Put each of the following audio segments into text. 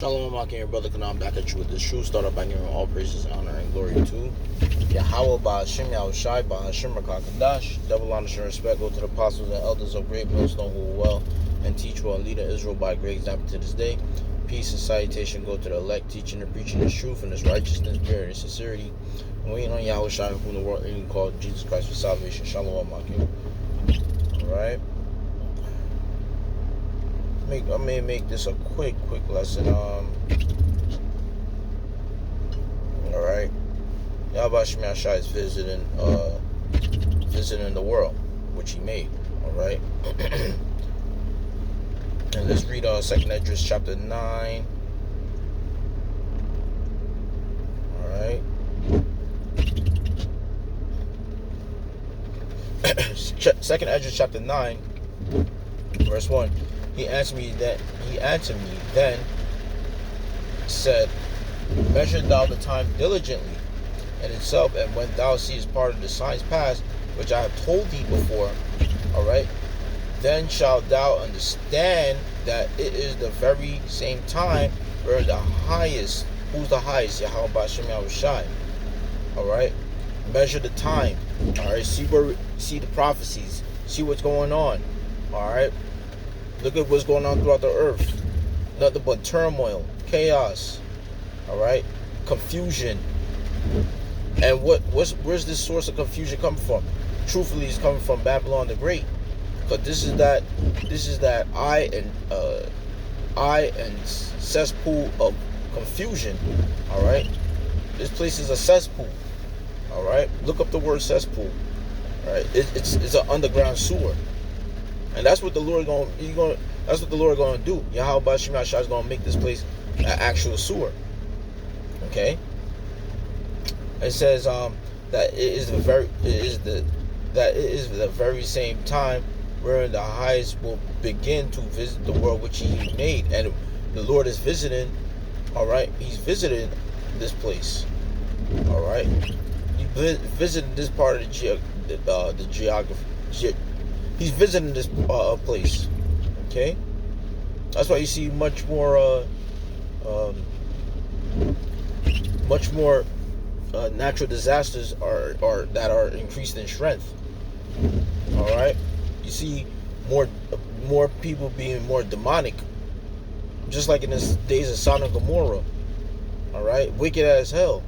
Shalom, Akim, your brother Kanam, back at you with this true startup by giving all praises, honor, and glory to Yahweh, Ba'ashim, Yahushai, Ba'ashim, Rakakadash. Double honor and respect go to the apostles and elders of great millstone who will well and teach well and lead Israel by great example to this day. Peace and salutation go to the elect, teaching and preaching this truth and this righteousness, purity, and sincerity. And waiting on Yahushai, whom the world even called Jesus Christ for salvation. Shalom, Akim. Alright. I may make this a quick lesson. Alright. Yahweh Shema Shai is visiting the world, which he made. Alright. And let's read 2nd Esdras chapter 9. Alright. 2nd Esdras chapter 9, verse 1. He answered me then, said, measure thou the time diligently in itself, and when thou seest part of the signs past, which I have told thee before, alright, then shalt thou understand that it is the very same time where the highest, who's the highest? Yahweh Ba'ashem Yahushai. Alright? Measure the time. Alright, see the prophecies, see what's going on. Alright? Look at what's going on throughout the earth. Nothing but turmoil, chaos, all right, confusion. And where's this source of confusion coming from? Truthfully, it's coming from Babylon the Great. But this is that eye and cesspool of confusion. All right, this place is a cesspool. All right, look up the word cesspool. All right, it's an underground sewer. And that's what the Lord going to do. Yahweh Ba'ashem Yahushai is going to make this place an actual sewer. Okay? It says that it is the very same time wherein the highest will begin to visit the world which he made. And the Lord is visiting, all right? He's visiting this place. All right? He visited this part of the geography. He's visiting this place, okay? That's why you see much more natural disasters that are increased in strength. All right, you see more people being more demonic, just like in the days of Sodom and Gomorrah. All right, wicked as hell.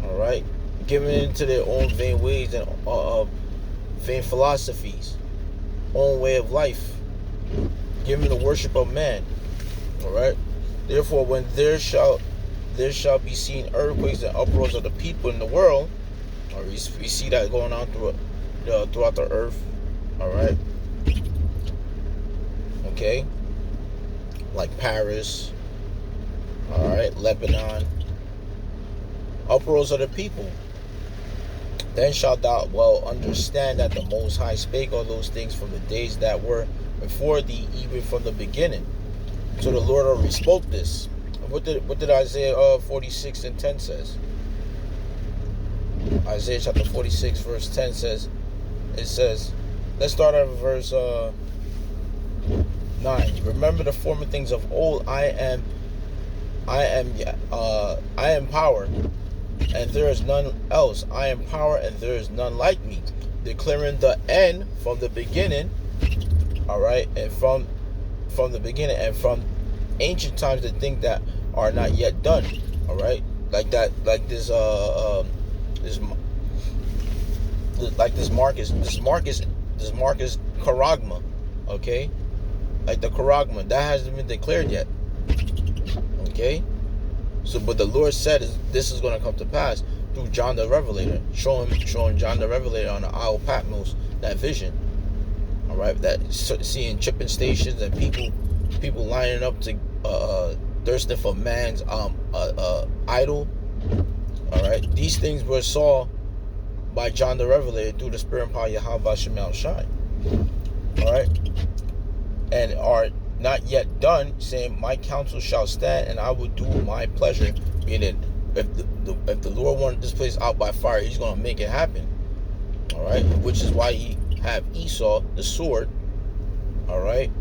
All right, giving into their own vain ways and vain philosophies, own way of life, giving the worship of man. All right. Therefore, when there shall be seen earthquakes and uproars of the people in the world, or we see that going on throughout the earth. All right. Okay. Like Paris. All right. Lebanon. Uproars of the people. Then shalt thou well understand that the Most High spake all those things from the days that were before thee, even from the beginning. So the Lord already spoke this. What did Isaiah 46 and 10 says? Isaiah chapter 46 verse 10 says, it says, let's start at verse 9. Remember the former things of old. I am power, and there is none else. I am power, and there is none like me. Declaring the end from the beginning. All right, and from the beginning, and from ancient times, the things that are not yet done. All right, like that, like this Marcus Charagma. Okay, like the Charagma that hasn't been declared yet. Okay. So, but the Lord said this is going to come to pass through John the Revelator, showing John the Revelator on the Isle of Patmos that vision. All right, that seeing chipping stations and people lining up to thirsting for man's idol. All right, these things were saw by John the Revelator through the Spirit and power of Yahweh Ba'ashem Yahushai. All right, and are not yet done, saying, my counsel shall stand, and I will do my pleasure. Meaning, if the Lord wanted this place out by fire, he's going to make it happen. All right, which is why he have Esau, the sword, all right,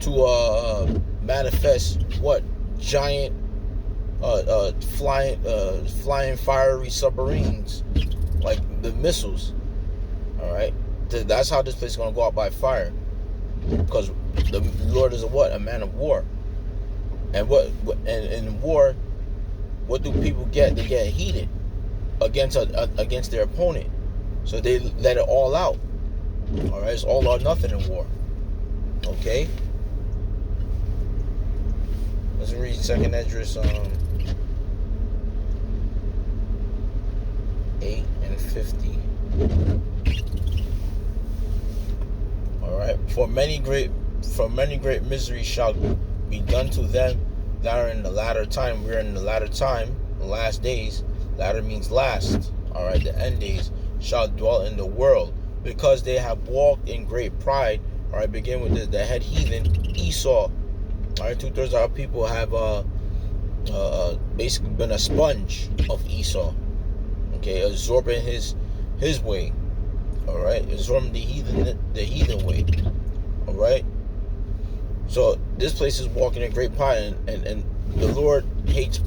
to manifest what? Giant flying fiery submarines, like the missiles. All right, that's how this place is gonna go out by fire, because the Lord is a man of war. And and in war, what do people get? They get heated against their opponent, so they let it all out. All right, it's all or nothing in war. Okay, let's read 2nd Esdras 8 and 50. All right, for many great miseries shall be done to them that are in the latter time. We're in the latter time, the last days. Latter means last. All right, the end days shall dwell in the world, because they have walked in great pride. All right, begin with the head heathen Esau. All right, 2/3 of our people have basically been a sponge of Esau. Okay, absorbing his way. All right, absorbing the heathen way. All right. So this place is walking in great pride, and the Lord hates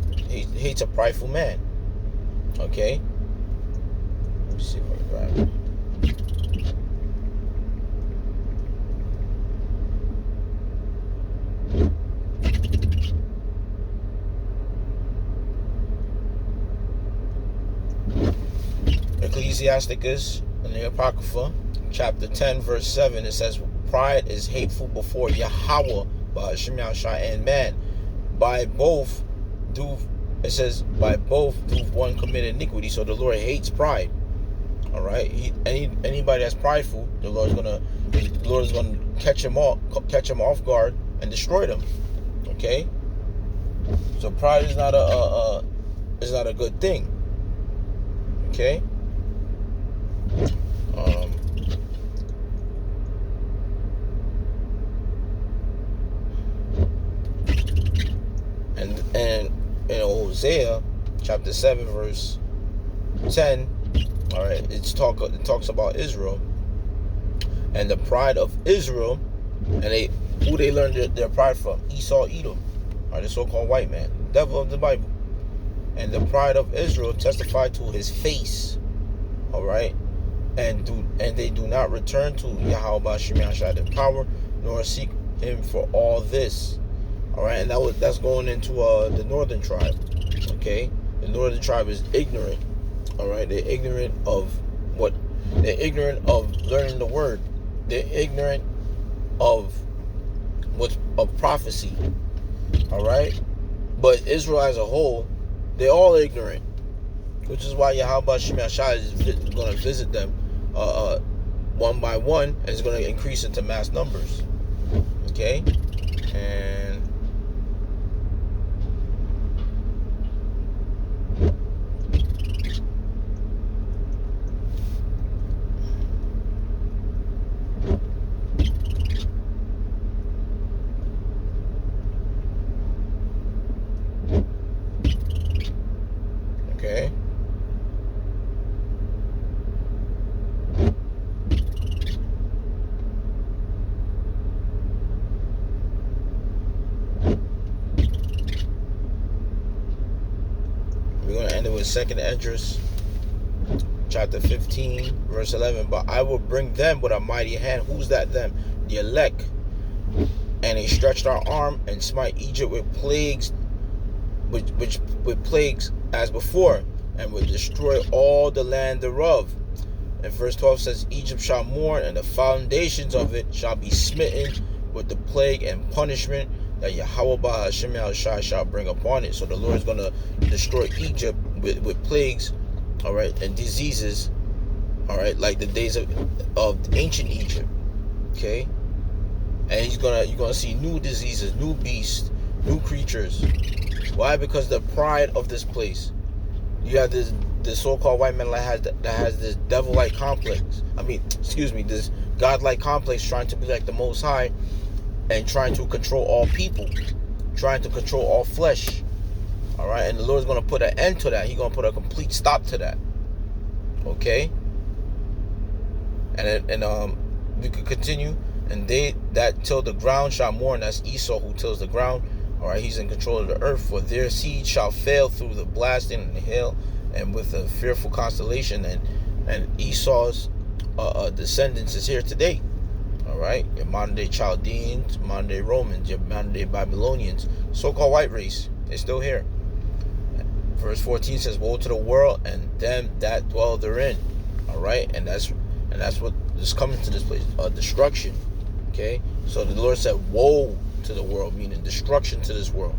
a prideful man. Okay. Let me see if I can grab it. Ecclesiasticus in the Apocrypha, chapter 10, verse 7, it says, pride is hateful before Yahweh, by Hashem Yahushua and man. By both do one commit iniquity. So the Lord hates pride. All right. Anybody that's prideful, the Lord is gonna catch him off guard and destroy them. Okay. So pride is not a good thing. Okay. And in Hosea chapter 7 verse 10, all right, it talks about Israel and the pride of Israel, and who they learned their pride from? Esau, Edom, or the so-called white man, devil of the Bible. And the pride of Israel testified to his face. All right, and they do not return to Yahweh B'Shem Yahshua the power, nor seek him for all this. All right, and that's going into the northern tribe. Okay, the northern tribe is ignorant. All right, they're ignorant of what? They're ignorant of learning the word. They're ignorant of prophecy. All right, but Israel as a whole, they're all ignorant, which is why Yahweh B'Shem Yahshua is going to visit them one by one, and it's going to increase into mass numbers. Okay, and okay. We're going to end it with 2nd Esdras chapter 15 verse 11. But I will bring them with a mighty hand. Who's that them? The elect. And he stretched our arm and smite Egypt with plagues, with plagues as before, and will destroy all the land thereof. And verse 12 says, Egypt shall mourn, and the foundations of it shall be smitten with the plague and punishment that Yahweh B'Shem Yahushua shall bring upon it. So the Lord is going to destroy Egypt with plagues, all right, and diseases, all right, like the days of ancient Egypt. Okay, and you're gonna see new diseases, new beasts, new creatures. Why? Because the pride of this place. You have this so-called white man that has this devil-like complex. This God-like complex, trying to be like the Most High, and trying to control all people, trying to control all flesh. All right, and the Lord's going to put an end to that. He's going to put a complete stop to that. Okay, and we could continue And they that till the ground shall mourn. That's Esau who tills the ground. All right, he's in control of the earth. For their seed shall fail through the blasting and the hail, and with a fearful constellation. And Esau's descendants is here today. All right, your modern day Chaldeans, modern day Romans, your modern day Babylonians, so-called white race, they're still here. Verse 14 says, "Woe to the world and them that dwell therein." All right, and that's what is coming to this place, destruction. Okay, so the Lord said, "Woe to the world," meaning destruction to this world.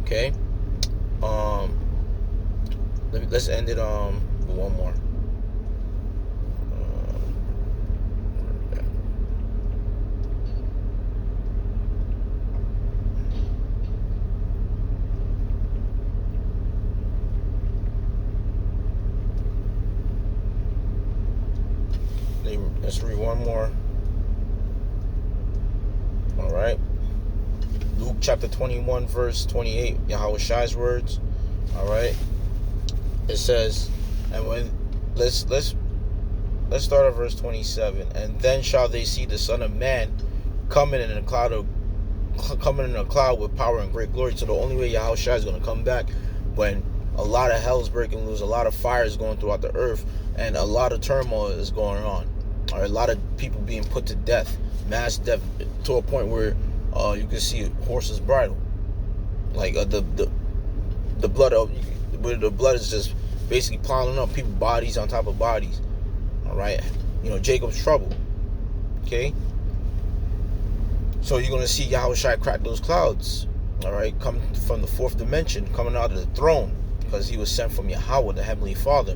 Okay, let's end it with one more. Let's read one more. All right. Luke chapter 21, verse 28. Yahweh Shai's words. All right. It says, and when let's start at verse 27. And then shall they see the Son of Man coming in a cloud with power and great glory. So the only way Yahweh Shai is going to come back when a lot of hell is breaking loose, a lot of fire is going throughout the earth, and a lot of turmoil is going on. Or a lot of people being put to death, mass death, to a point where you can see horses bridle, like the blood of where the blood is just basically piling up, people bodies on top of bodies. All right, Jacob's trouble. Okay, so you're gonna see Yahweh Shai crack those clouds. All right, come from the fourth dimension, coming out of the throne, because he was sent from Yahweh, the Heavenly Father.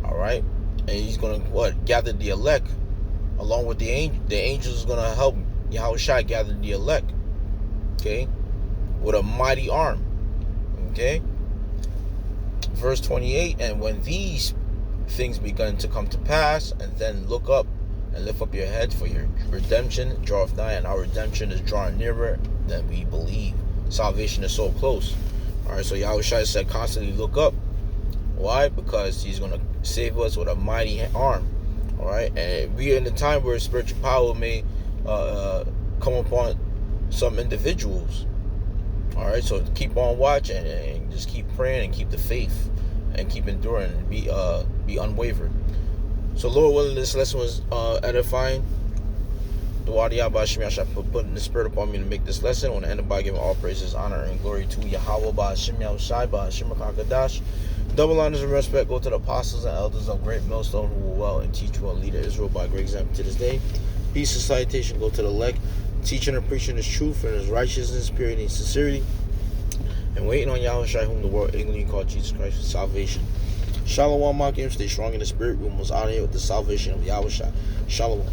All right. And he's going to gather the elect along with the angels is going to help Yahweh Shai gather the elect, okay, with a mighty arm. Okay, verse 28. And when these things begun to come to pass, and then look up and lift up your head, for your redemption draweth nigh, and our redemption is drawing nearer than we believe. Salvation is so close. All right, so Yahweh Shai said constantly look up. Why? Because he's going to save us with a mighty arm. All right, and we are in the time where spiritual power may come upon some individuals. All right, so keep on watching and just keep praying and keep the faith and keep enduring and be unwavered. So Lord willing, this lesson was edifying. The Wadi Yahweh Shai put the spirit upon me to make this lesson. I want to end it by giving all praises, honor, and glory to Yahweh Ba'Hashem Yahushai Ba'Hashem HaKadash. Double honors and respect go to the apostles and elders of Great Millstone who will well and teach well and lead Israel by great example to this day. Peace and salutation go to the elect, teaching and preaching his truth and his righteousness, purity and sincerity, and waiting on Yahweh Shai, whom the world ignorantly called Jesus Christ, for salvation. Shalom, Makim. Stay strong in the spirit. We must honor you with the salvation of Yahweh Shai. Shalom.